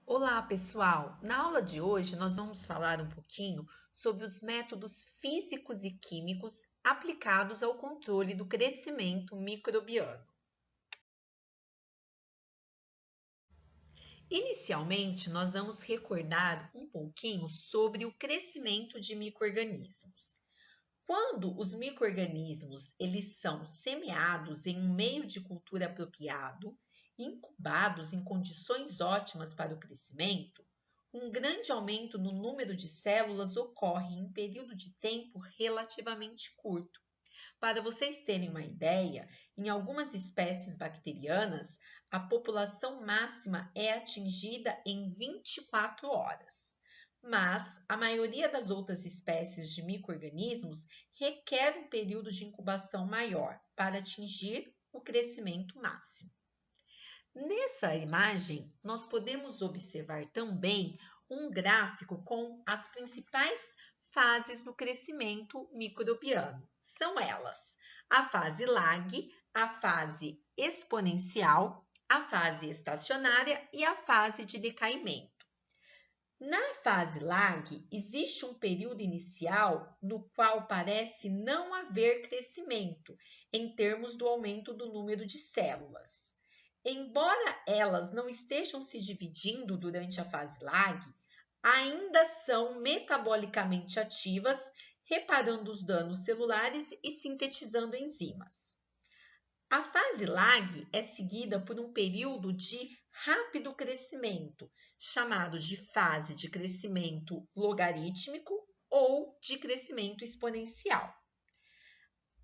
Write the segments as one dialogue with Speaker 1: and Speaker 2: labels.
Speaker 1: Olá, pessoal! Na aula de hoje, nós vamos falar um pouquinho sobre os métodos físicos e químicos aplicados ao controle do crescimento microbiano. Inicialmente, nós vamos recordar um pouquinho sobre o crescimento de micro-organismos. Quando os micro-organismos eles são semeados em um meio de cultura apropriado, incubados em condições ótimas para o crescimento, um grande aumento no número de células ocorre em um período de tempo relativamente curto. Para vocês terem uma ideia, em algumas espécies bacterianas, a população máxima é atingida em 24 horas. Mas a maioria das outras espécies de micro-organismos requer um período de incubação maior para atingir o crescimento máximo. Nessa imagem, nós podemos observar também um gráfico com as principais fases do crescimento microbiano. São elas: a fase lag, a fase exponencial, a fase estacionária e a fase de decaimento. Na fase lag, existe um período inicial no qual parece não haver crescimento em termos do aumento do número de células. Embora elas não estejam se dividindo durante a fase lag, ainda são metabolicamente ativas, reparando os danos celulares e sintetizando enzimas. A fase lag é seguida por um período de rápido crescimento, chamado de fase de crescimento logarítmico ou de crescimento exponencial.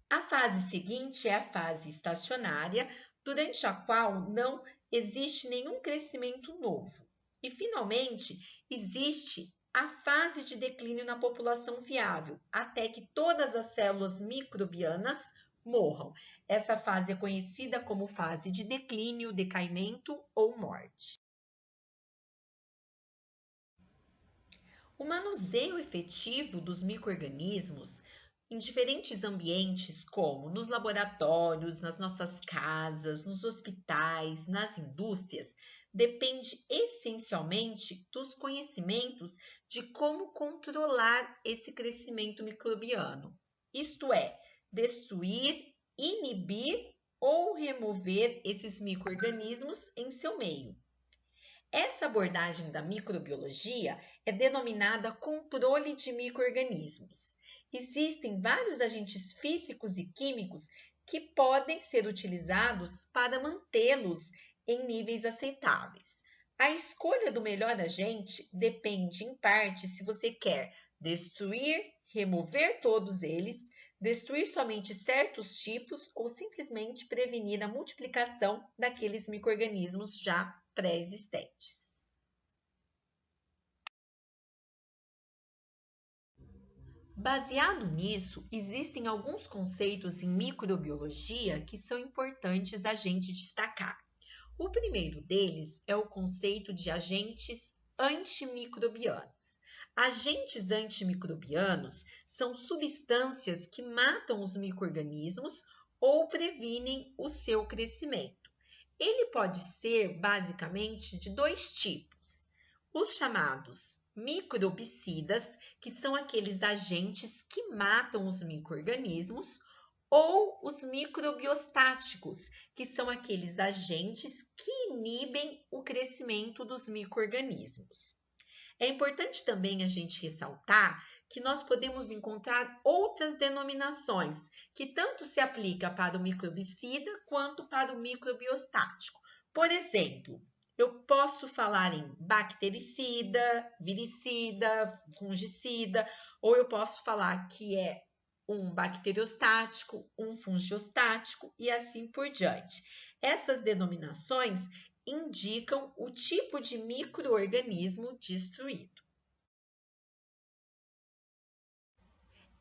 Speaker 1: A fase seguinte é a fase estacionária, durante a qual não existe nenhum crescimento novo. E, finalmente, existe a fase de declínio na população viável, até que todas as células microbianas morram. Essa fase é conhecida como fase de declínio, decaimento ou morte. O manuseio efetivo dos micro-organismos em diferentes ambientes, como nos laboratórios, nas nossas casas, nos hospitais, nas indústrias, depende essencialmente dos conhecimentos de como controlar esse crescimento microbiano, isto é, destruir, inibir ou remover esses micro-organismos em seu meio. Essa abordagem da microbiologia é denominada controle de micro-organismos. Existem vários agentes físicos e químicos que podem ser utilizados para mantê-los em níveis aceitáveis. A escolha do melhor agente depende, em parte, se você quer destruir, remover todos eles, destruir somente certos tipos ou simplesmente prevenir a multiplicação daqueles micro-organismos já pré-existentes. Baseado nisso, existem alguns conceitos em microbiologia que são importantes a gente destacar. O primeiro deles é o conceito de agentes antimicrobianos. Agentes antimicrobianos são substâncias que matam os micro-organismos ou previnem o seu crescimento. Ele pode ser basicamente de dois tipos: os chamados microbicidas, que são aqueles agentes que matam os micro-organismos, ou os microbiostáticos, que são aqueles agentes que inibem o crescimento dos micro-organismos. É importante também a gente ressaltar que nós podemos encontrar outras denominações que tanto se aplica para o microbicida quanto para o microbiostático. Por exemplo, eu posso falar em bactericida, viricida, fungicida, ou eu posso falar que é um bacteriostático, um fungiostático e assim por diante. Essas denominações indicam o tipo de micro-organismo destruído.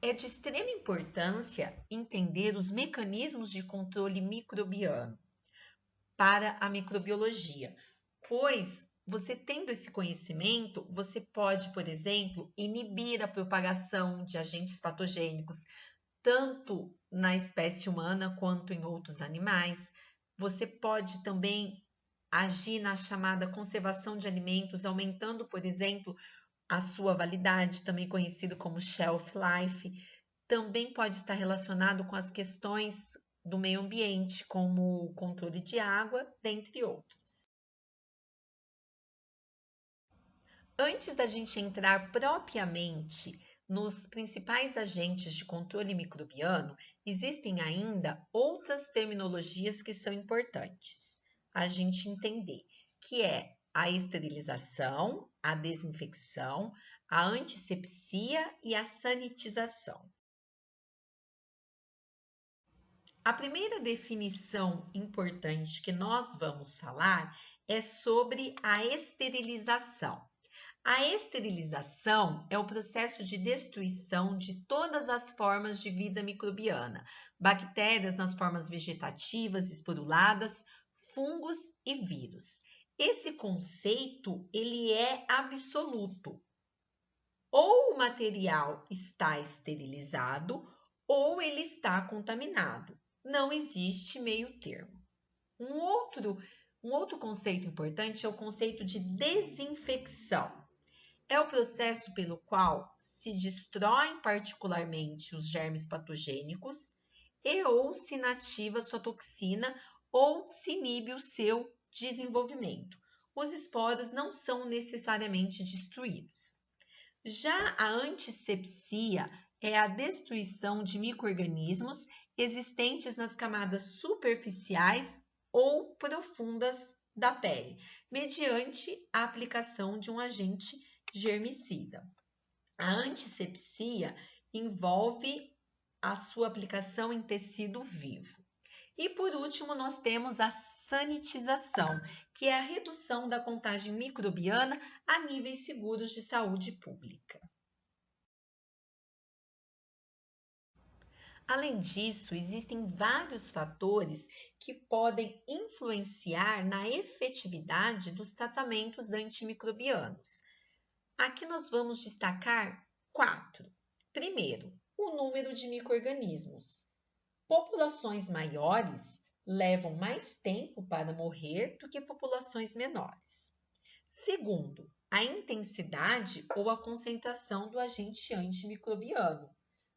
Speaker 1: É de extrema importância entender os mecanismos de controle microbiano para a microbiologia, pois você tendo esse conhecimento, você pode, por exemplo, inibir a propagação de agentes patogênicos, tanto na espécie humana quanto em outros animais. Você pode também agir na chamada conservação de alimentos, aumentando, por exemplo, a sua validade, também conhecido como shelf life. Também pode estar relacionado com as questões do meio ambiente, como o controle de água, dentre outros. Antes da gente entrar propriamente nos principais agentes de controle microbiano, existem ainda outras terminologias que são importantes a gente entender, que é a esterilização, a desinfecção, a antisepsia e a sanitização. A primeira definição importante que nós vamos falar é sobre a esterilização. A esterilização é o processo de destruição de todas as formas de vida microbiana, bactérias nas formas vegetativas, esporuladas, fungos e vírus. Esse conceito, ele é absoluto. Ou o material está esterilizado ou ele está contaminado. Não existe meio termo. Um outro conceito importante é o conceito de desinfecção. É o processo pelo qual se destroem particularmente os germes patogênicos e ou se inativa sua toxina ou se inibe o seu desenvolvimento. Os esporos não são necessariamente destruídos. Já a antisepsia é a destruição de micro-organismos existentes nas camadas superficiais ou profundas da pele, mediante a aplicação de um agente germicida. A antisepsia envolve a sua aplicação em tecido vivo. E por último, nós temos a sanitização, que é a redução da contagem microbiana a níveis seguros de saúde pública. Além disso, existem vários fatores que podem influenciar na efetividade dos tratamentos antimicrobianos. Aqui nós vamos destacar 4. Primeiro, o número de micro-organismos. Populações maiores levam mais tempo para morrer do que populações menores. Segundo, a intensidade ou a concentração do agente antimicrobiano.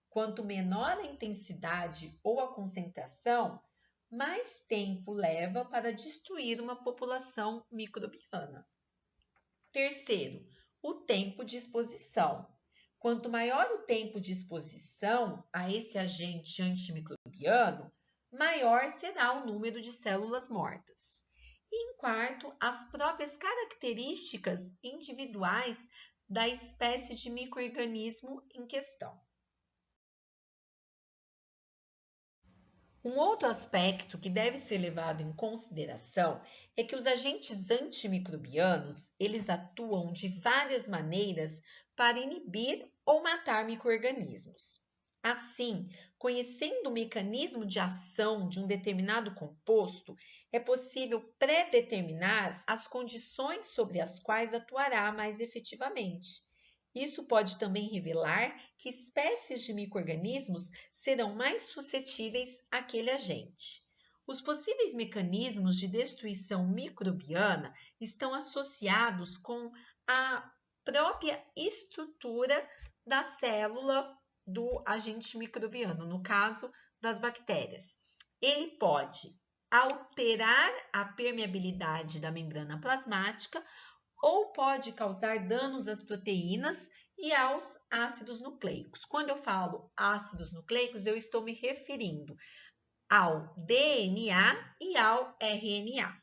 Speaker 1: Quanto menor a intensidade ou a concentração, mais tempo leva para destruir uma população microbiana. Terceiro, o tempo de exposição. Quanto maior o tempo de exposição a esse agente antimicrobiano, maior será o número de células mortas. E em quarto, as próprias características individuais da espécie de micro-organismo em questão. Um outro aspecto que deve ser levado em consideração é que os agentes antimicrobianos, eles atuam de várias maneiras para inibir ou matar micro-organismos. Assim, conhecendo o mecanismo de ação de um determinado composto, é possível predeterminar as condições sobre as quais atuará mais efetivamente. Isso pode também revelar que espécies de micro-organismos serão mais suscetíveis àquele agente. Os possíveis mecanismos de destruição microbiana estão associados com a própria estrutura da célula do agente microbiano, no caso das bactérias. Ele pode alterar a permeabilidade da membrana plasmática ou pode causar danos às proteínas e aos ácidos nucleicos. Quando eu falo ácidos nucleicos, eu estou me referindo ao DNA e ao RNA.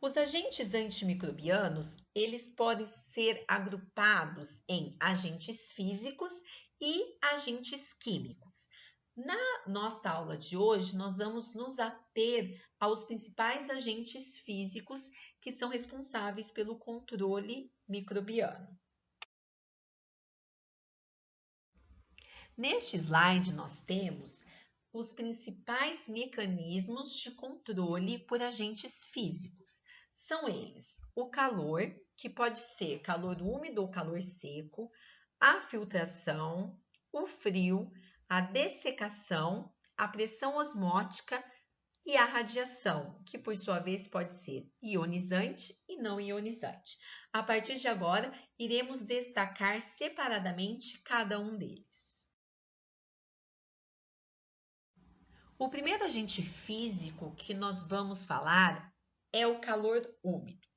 Speaker 1: Os agentes antimicrobianos, eles podem ser agrupados em agentes físicos e agentes químicos. Na nossa aula de hoje, nós vamos nos ater aos principais agentes físicos que são responsáveis pelo controle microbiano. Neste slide, nós temos os principais mecanismos de controle por agentes físicos. São eles o calor, que pode ser calor úmido ou calor seco, a filtração, o frio, a dessecação, a pressão osmótica e a radiação, que por sua vez pode ser ionizante e não ionizante. A partir de agora, iremos destacar separadamente cada um deles. O primeiro agente físico que nós vamos falar é o calor úmido.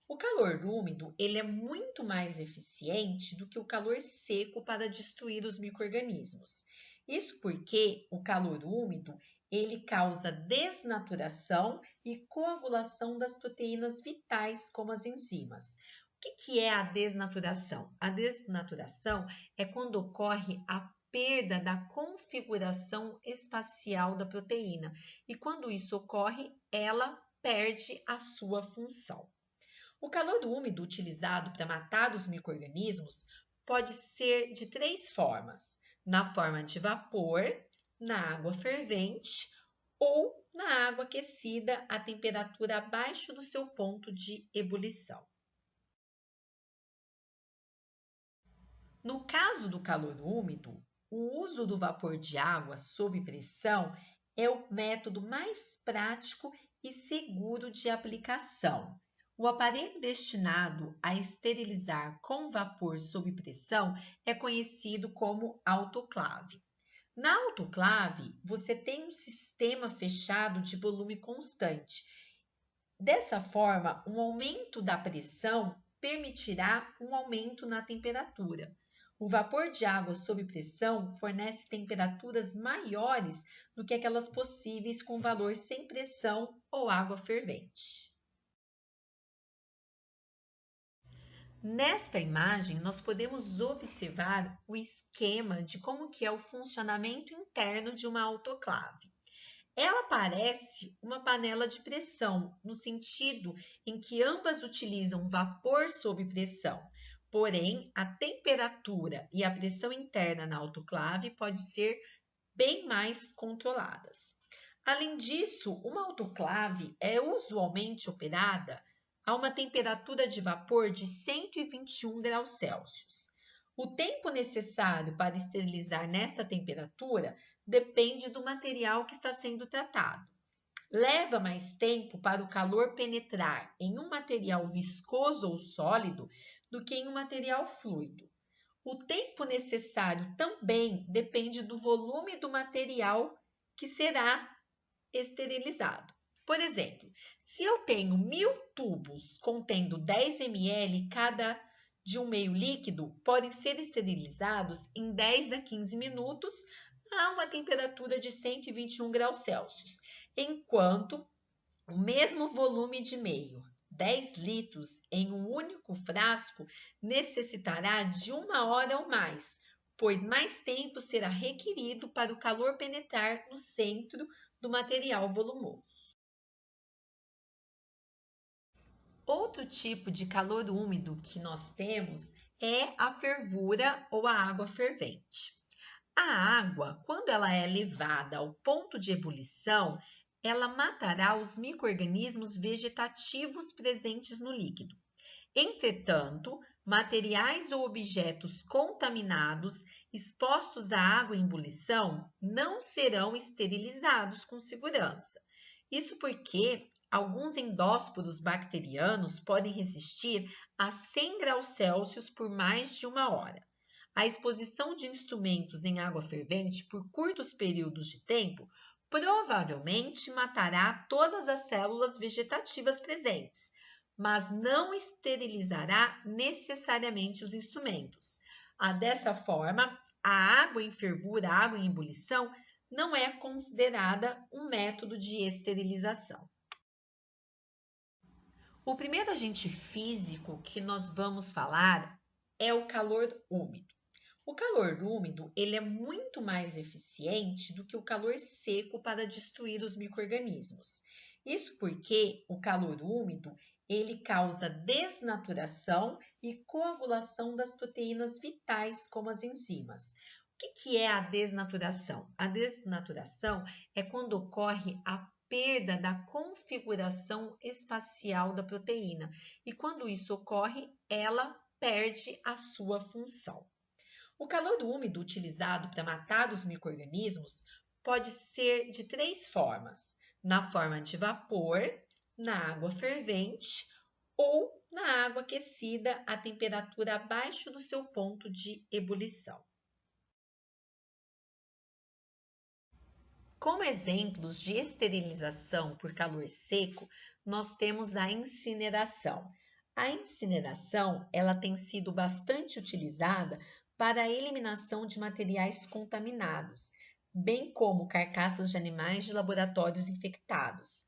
Speaker 1: O calor úmido ele é muito mais eficiente do que o calor seco para destruir os micro-organismos. Isso porque o calor úmido ele causa desnaturação e coagulação das proteínas vitais, como as enzimas. O que é a desnaturação? A desnaturação é quando ocorre a perda da configuração espacial da proteína e quando isso ocorre, ela perde a sua função. O calor úmido utilizado para matar os micro-organismos pode ser de três formas: na forma de vapor, na água fervente ou na água aquecida a temperatura abaixo do seu ponto de ebulição. No caso do calor úmido, o uso do vapor de água sob pressão é o método mais prático e seguro de aplicação. O aparelho destinado a esterilizar com vapor sob pressão é conhecido como autoclave. Na autoclave, você tem um sistema fechado de volume constante. Dessa forma, um aumento da pressão permitirá um aumento na temperatura. O vapor de água sob pressão fornece temperaturas maiores do que aquelas possíveis com valor sem pressão ou água fervente. Nesta imagem, nós podemos observar o esquema de como que é o funcionamento interno de uma autoclave. Ela parece uma panela de pressão, no sentido em que ambas utilizam vapor sob pressão. Porém, a temperatura e a pressão interna na autoclave pode ser bem mais controladas. Além disso, uma autoclave é usualmente operada a uma temperatura de vapor de 121 graus Celsius. O tempo necessário para esterilizar nesta temperatura depende do material que está sendo tratado. Leva mais tempo para o calor penetrar em um material viscoso ou sólido do que em um material fluido. O tempo necessário também depende do volume do material que será esterilizado. Por exemplo, se eu tenho 1000 tubos contendo 10 ml cada de um meio líquido, podem ser esterilizados em 10 a 15 minutos a uma temperatura de 121 graus Celsius, enquanto o mesmo volume de meio, 10 litros, em um único frasco, necessitará de 1 hora ou mais, pois mais tempo será requerido para o calor penetrar no centro do material volumoso. Outro tipo de calor úmido que nós temos é a fervura ou a água fervente. A água, quando ela é levada ao ponto de ebulição, ela matará os micro-organismos vegetativos presentes no líquido. Entretanto, materiais ou objetos contaminados expostos à água em ebulição não serão esterilizados com segurança. Isso porque alguns endósporos bacterianos podem resistir a 100 graus Celsius por mais de 1 hora. A exposição de instrumentos em água fervente por curtos períodos de tempo provavelmente matará todas as células vegetativas presentes, mas não esterilizará necessariamente os instrumentos. Dessa forma, a água em fervura, a água em ebulição, não é considerada um método de esterilização. O primeiro agente físico que nós vamos falar é o calor úmido. O calor úmido ele é muito mais eficiente do que o calor seco para destruir os micro-organismos. Isso porque o calor úmido ele causa desnaturação e coagulação das proteínas vitais, como as enzimas. O que é a desnaturação? A desnaturação é quando ocorre a perda da configuração espacial da proteína e quando isso ocorre, ela perde a sua função. O calor úmido utilizado para matar os micro-organismos pode ser de três formas: na forma de vapor, na água fervente ou na água aquecida a temperatura abaixo do seu ponto de ebulição. Como exemplos de esterilização por calor seco, nós temos a incineração. A incineração, ela tem sido bastante utilizada para a eliminação de materiais contaminados, bem como carcaças de animais de laboratórios infectados.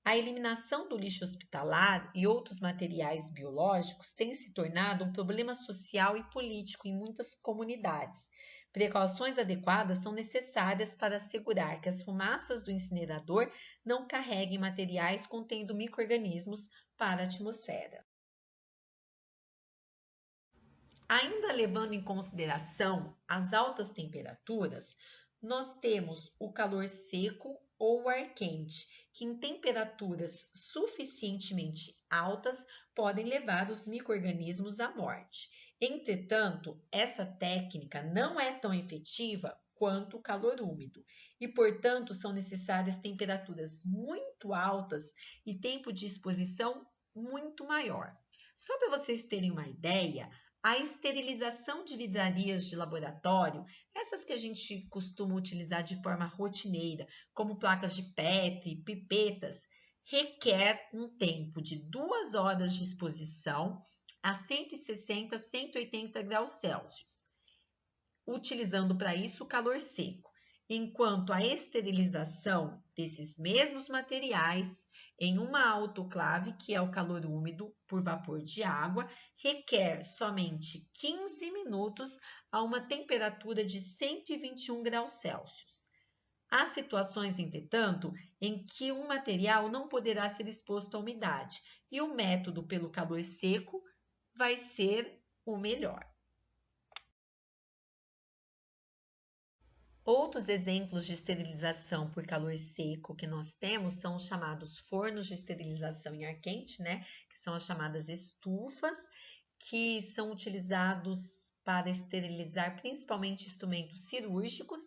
Speaker 1: A eliminação do lixo hospitalar e outros materiais biológicos tem se tornado um problema social e político em muitas comunidades. Precauções adequadas são necessárias para assegurar que as fumaças do incinerador não carreguem materiais contendo micro-organismos para a atmosfera. Ainda levando em consideração as altas temperaturas, nós temos o calor seco ou ar quente, que em temperaturas suficientemente altas podem levar os micro-organismos à morte. Entretanto, essa técnica não é tão efetiva quanto o calor úmido e, portanto, são necessárias temperaturas muito altas e tempo de exposição muito maior. Só para vocês terem uma ideia, a esterilização de vidrarias de laboratório, essas que a gente costuma utilizar de forma rotineira, como placas de Petri, pipetas, requer um tempo de 2 horas de exposição a 160 a 180 graus Celsius, utilizando para isso o calor seco, enquanto a esterilização desses mesmos materiais em uma autoclave, que é o calor úmido por vapor de água, requer somente 15 minutos a uma temperatura de 121 graus Celsius. Há situações, entretanto, em que um material não poderá ser exposto à umidade e o método pelo calor seco vai ser o melhor. Outros exemplos de esterilização por calor seco que nós temos são os chamados fornos de esterilização em ar quente, que são as chamadas estufas, que são utilizados para esterilizar principalmente instrumentos cirúrgicos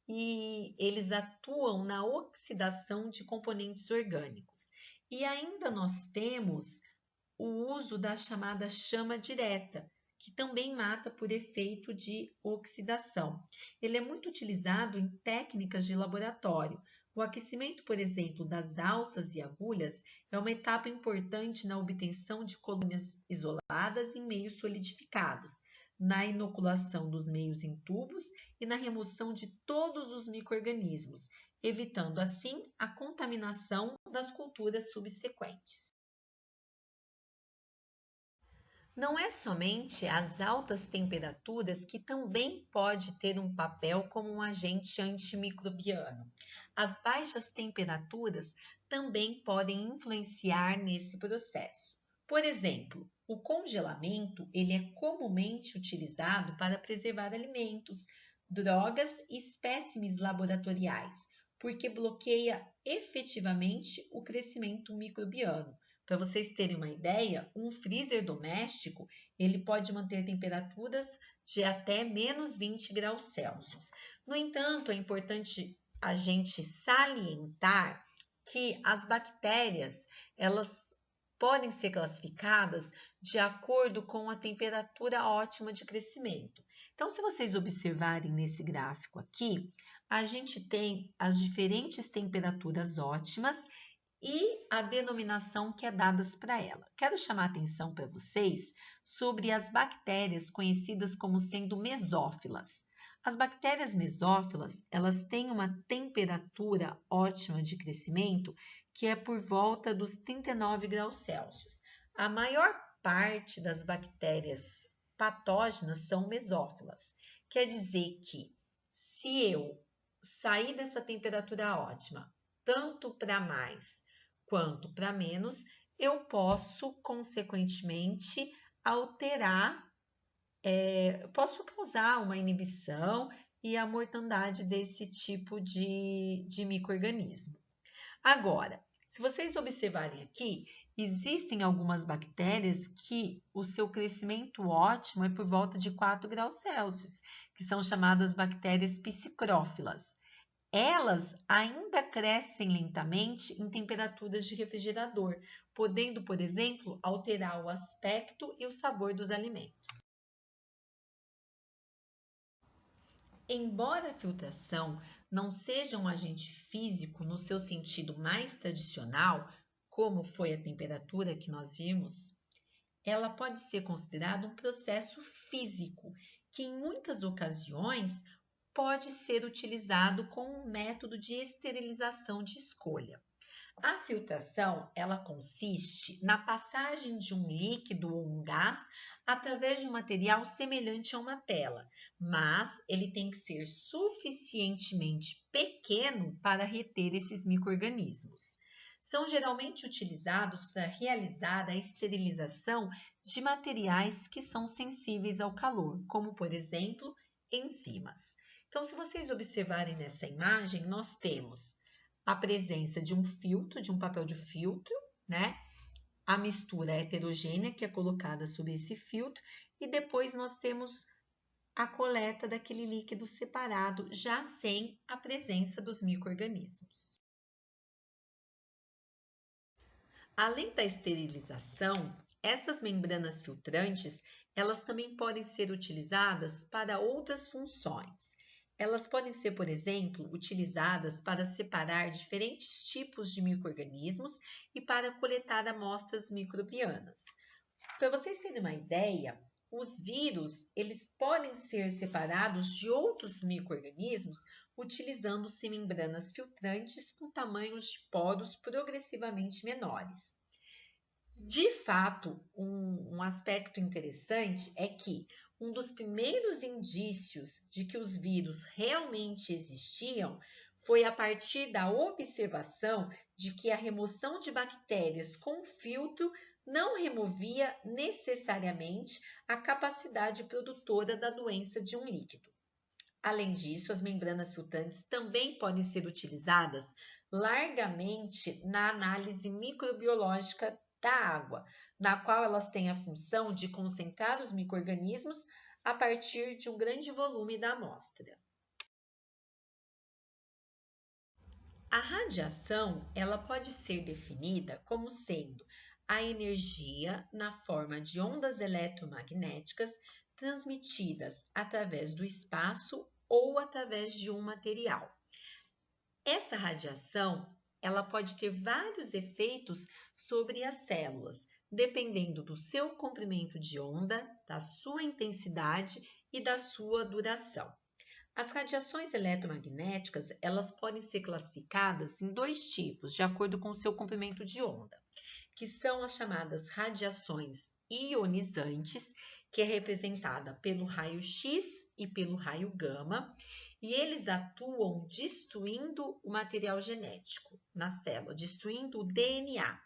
Speaker 1: e eles atuam na oxidação de componentes orgânicos. E ainda nós temos o uso da chamada chama direta, que também mata por efeito de oxidação. Ele é muito utilizado em técnicas de laboratório. O aquecimento, por exemplo, das alças e agulhas é uma etapa importante na obtenção de colônias isoladas em meios solidificados, na inoculação dos meios em tubos e na remoção de todos os micro-organismos, evitando assim a contaminação das culturas subsequentes. Não é somente as altas temperaturas que também pode ter um papel como um agente antimicrobiano. As baixas temperaturas também podem influenciar nesse processo. Por exemplo, o congelamento ele é comumente utilizado para preservar alimentos, drogas e espécimes laboratoriais, porque bloqueia efetivamente o crescimento microbiano. Para vocês terem uma ideia, um freezer doméstico ele pode manter temperaturas de até menos 20 graus Celsius. No entanto, é importante a gente salientar que as bactérias elas podem ser classificadas de acordo com a temperatura ótima de crescimento. Então, se vocês observarem nesse gráfico aqui, a gente tem as diferentes temperaturas ótimas e a denominação que é dada para ela. Quero chamar a atenção para vocês sobre as bactérias conhecidas como sendo mesófilas. As bactérias mesófilas, elas têm uma temperatura ótima de crescimento que é por volta dos 39 graus Celsius. A maior parte das bactérias patógenas são mesófilas. Quer dizer que se eu sair dessa temperatura ótima, tanto para mais quanto para menos, eu posso, consequentemente, alterar, posso causar uma inibição e a mortandade desse tipo de micro-organismo. Agora, se vocês observarem aqui, existem algumas bactérias que o seu crescimento ótimo é por volta de 4 graus Celsius, que são chamadas bactérias psicrófilas. Elas ainda crescem lentamente em temperaturas de refrigerador, podendo, por exemplo, alterar o aspecto e o sabor dos alimentos. Embora a filtração não seja um agente físico no seu sentido mais tradicional, como foi a temperatura que nós vimos, ela pode ser considerada um processo físico, que em muitas ocasiões pode ser utilizado como um método de esterilização de escolha. A filtração, ela consiste na passagem de um líquido ou um gás através de um material semelhante a uma tela, mas ele tem que ser suficientemente pequeno para reter esses micro-organismos. São geralmente utilizados para realizar a esterilização de materiais que são sensíveis ao calor, como por exemplo, enzimas. Então, se vocês observarem nessa imagem, nós temos a presença de um filtro, de um papel de filtro, né? A mistura heterogênea que é colocada sobre esse filtro e depois nós temos a coleta daquele líquido separado, já sem a presença dos micro-organismos. Além da esterilização, essas membranas filtrantes, elas também podem ser utilizadas para outras funções. Elas podem ser, por exemplo, utilizadas para separar diferentes tipos de micro-organismos e para coletar amostras microbianas. Para vocês terem uma ideia, os vírus, eles podem ser separados de outros micro-organismos utilizando-se membranas filtrantes com tamanhos de poros progressivamente menores. De fato, um aspecto interessante é que um dos primeiros indícios de que os vírus realmente existiam foi a partir da observação de que a remoção de bactérias com filtro não removia necessariamente a capacidade produtora da doença de um líquido. Além disso, as membranas filtrantes também podem ser utilizadas largamente na análise microbiológica da água, na qual elas têm a função de concentrar os micro-organismos a partir de um grande volume da amostra. A radiação, ela pode ser definida como sendo a energia na forma de ondas eletromagnéticas transmitidas através do espaço ou através de um material. Essa radiação, ela pode ter vários efeitos sobre as células, dependendo do seu comprimento de onda, da sua intensidade e da sua duração. As radiações eletromagnéticas, elas podem ser classificadas em dois tipos, de acordo com o seu comprimento de onda, que são as chamadas radiações ionizantes, que é representada pelo raio X e pelo raio gama, e eles atuam destruindo o material genético na célula, destruindo o DNA.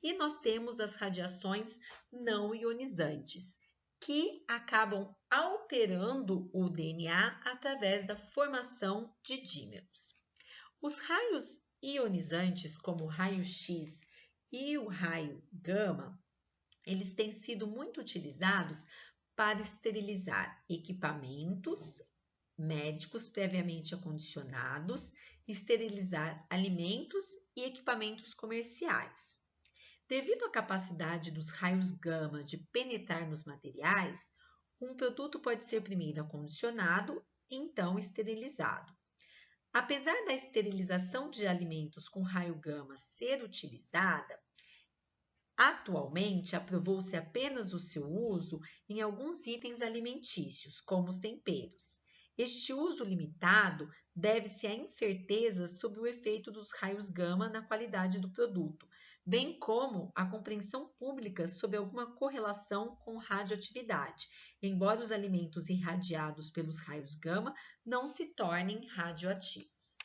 Speaker 1: E nós temos as radiações não ionizantes, que acabam alterando o DNA através da formação de dímeros. Os raios ionizantes, como o raio X e o raio gama, eles têm sido muito utilizados para esterilizar equipamentos médicos previamente acondicionados, esterilizar alimentos e equipamentos comerciais. Devido à capacidade dos raios gama de penetrar nos materiais, um produto pode ser primeiro acondicionado e então esterilizado. Apesar da esterilização de alimentos com raio gama ser utilizada, atualmente aprovou-se apenas o seu uso em alguns itens alimentícios, como os temperos. Este uso limitado deve-se à incerteza sobre o efeito dos raios gama na qualidade do produto, bem como à compreensão pública sobre alguma correlação com radioatividade, embora os alimentos irradiados pelos raios gama não se tornem radioativos.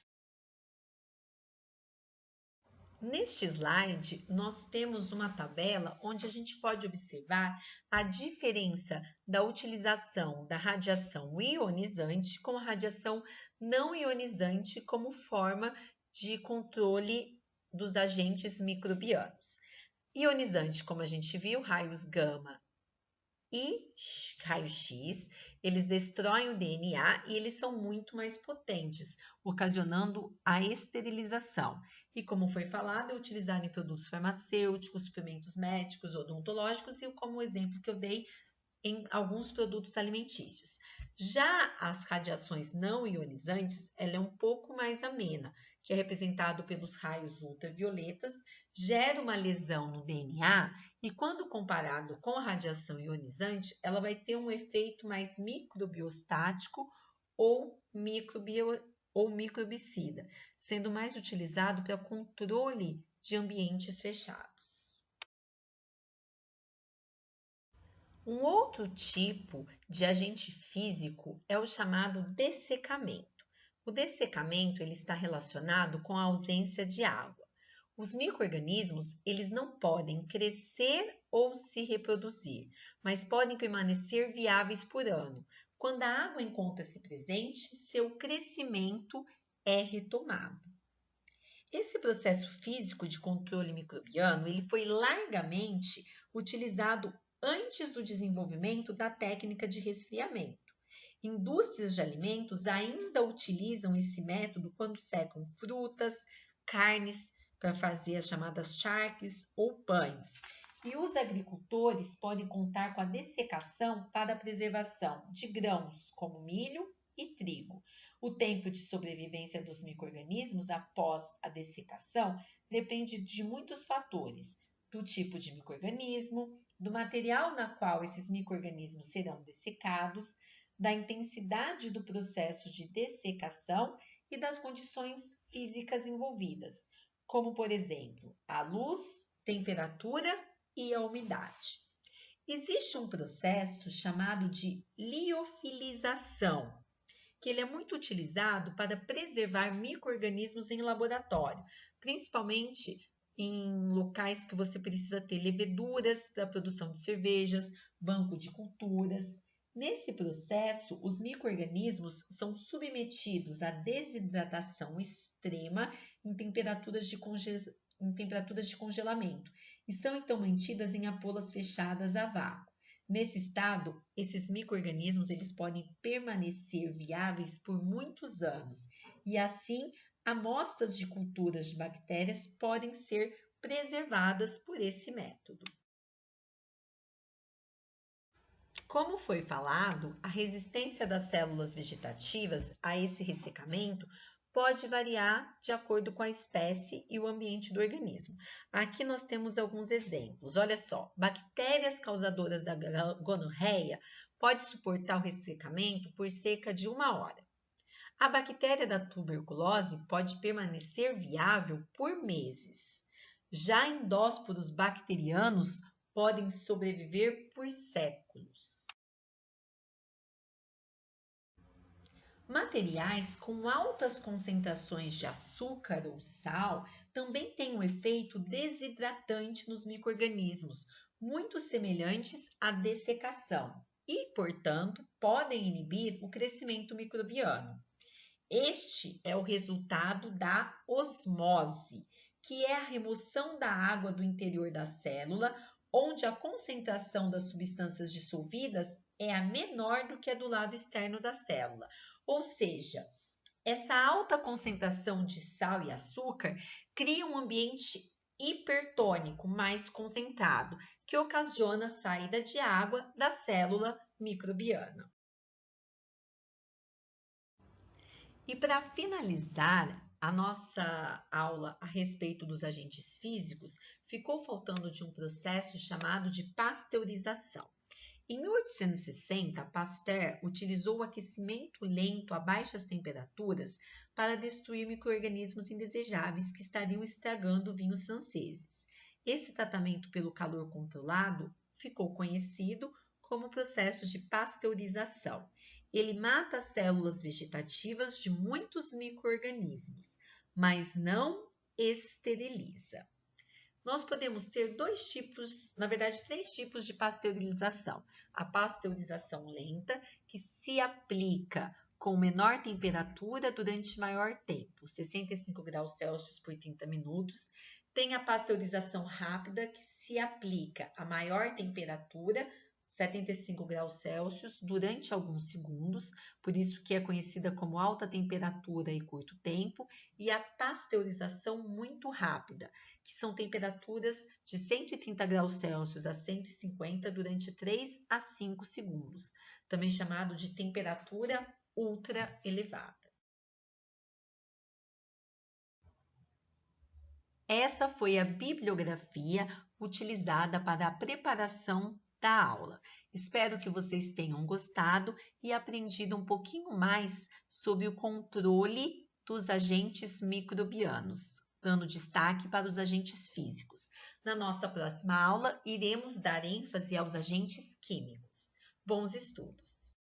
Speaker 1: Neste slide, nós temos uma tabela onde a gente pode observar a diferença da utilização da radiação ionizante com a radiação não ionizante como forma de controle dos agentes microbianos. Ionizante, como a gente viu, raios gama e raio-x, eles destroem o DNA e eles são muito mais potentes, ocasionando a esterilização. E como foi falado, é utilizado em produtos farmacêuticos, suplementos médicos, odontológicos e como o exemplo que eu dei em alguns produtos alimentícios. Já as radiações não ionizantes, ela é um pouco mais amena, que é representado pelos raios ultravioletas, gera uma lesão no DNA e quando comparado com a radiação ionizante, ela vai ter um efeito mais microbiostático ou microbicida, sendo mais utilizado para controle de ambientes fechados. Um outro tipo de agente físico é o chamado dessecamento. O dessecamento ele está relacionado com a ausência de água. Os micro-organismos eles não podem crescer ou se reproduzir, mas podem permanecer viáveis por ano. Quando a água encontra-se presente, seu crescimento é retomado. Esse processo físico de controle microbiano ele foi largamente utilizado antes do desenvolvimento da técnica de resfriamento. Indústrias de alimentos ainda utilizam esse método quando secam frutas, carnes, para fazer as chamadas charques ou pães. E os agricultores podem contar com a dessecação para a preservação de grãos como milho e trigo. O tempo de sobrevivência dos micro-organismos após a dessecação depende de muitos fatores, do tipo de micro-organismo, do material na qual esses micro-organismos serão dessecados, da intensidade do processo de dessecação e das condições físicas envolvidas, como, por exemplo, a luz, temperatura e a umidade. Existe um processo chamado de liofilização, que ele é muito utilizado para preservar micro-organismos em laboratório, principalmente em locais que você precisa ter leveduras para a produção de cervejas, banco de culturas. Nesse processo, os micro-organismos são submetidos à desidratação extrema em temperaturas de congelamento e são então mantidas em ampolas fechadas a vácuo. Nesse estado, esses micro-organismos eles podem permanecer viáveis por muitos anos e assim amostras de culturas de bactérias podem ser preservadas por esse método. Como foi falado, a resistência das células vegetativas a esse ressecamento pode variar de acordo com a espécie e o ambiente do organismo. Aqui nós temos alguns exemplos. Olha só, bactérias causadoras da gonorreia podem suportar o ressecamento por cerca de 1 hora. A bactéria da tuberculose pode permanecer viável por meses. Já endósporos bacterianos podem sobreviver por séculos. Materiais com altas concentrações de açúcar ou sal também têm um efeito desidratante nos micro-organismos, muito semelhantes à dessecação, e, portanto, podem inibir o crescimento microbiano. Este é o resultado da osmose, que é a remoção da água do interior da célula, onde a concentração das substâncias dissolvidas é a menor do que a do lado externo da célula. Ou seja, essa alta concentração de sal e açúcar cria um ambiente hipertônico mais concentrado, que ocasiona a saída de água da célula microbiana. E para finalizar a nossa aula a respeito dos agentes físicos, ficou faltando de um processo chamado de pasteurização. Em 1860, Pasteur utilizou o aquecimento lento a baixas temperaturas para destruir micro-organismos indesejáveis que estariam estragando vinhos franceses. Esse tratamento pelo calor controlado ficou conhecido como processo de pasteurização. Ele mata as células vegetativas de muitos micro-organismos, mas não esteriliza. Nós podemos ter três tipos de pasteurização. A pasteurização lenta, que se aplica com menor temperatura durante maior tempo, 65 graus Celsius por 30 minutos. Tem a pasteurização rápida, que se aplica a maior temperatura, 75 graus Celsius durante alguns segundos, por isso que é conhecida como alta temperatura e curto tempo, e a pasteurização muito rápida, que são temperaturas de 130 graus Celsius a 150 durante 3 a 5 segundos, também chamado de temperatura ultra elevada. Essa foi a bibliografia utilizada para a preparação da aula. Espero que vocês tenham gostado e aprendido um pouquinho mais sobre o controle dos agentes microbianos, dando destaque para os agentes físicos. Na nossa próxima aula, iremos dar ênfase aos agentes químicos. Bons estudos!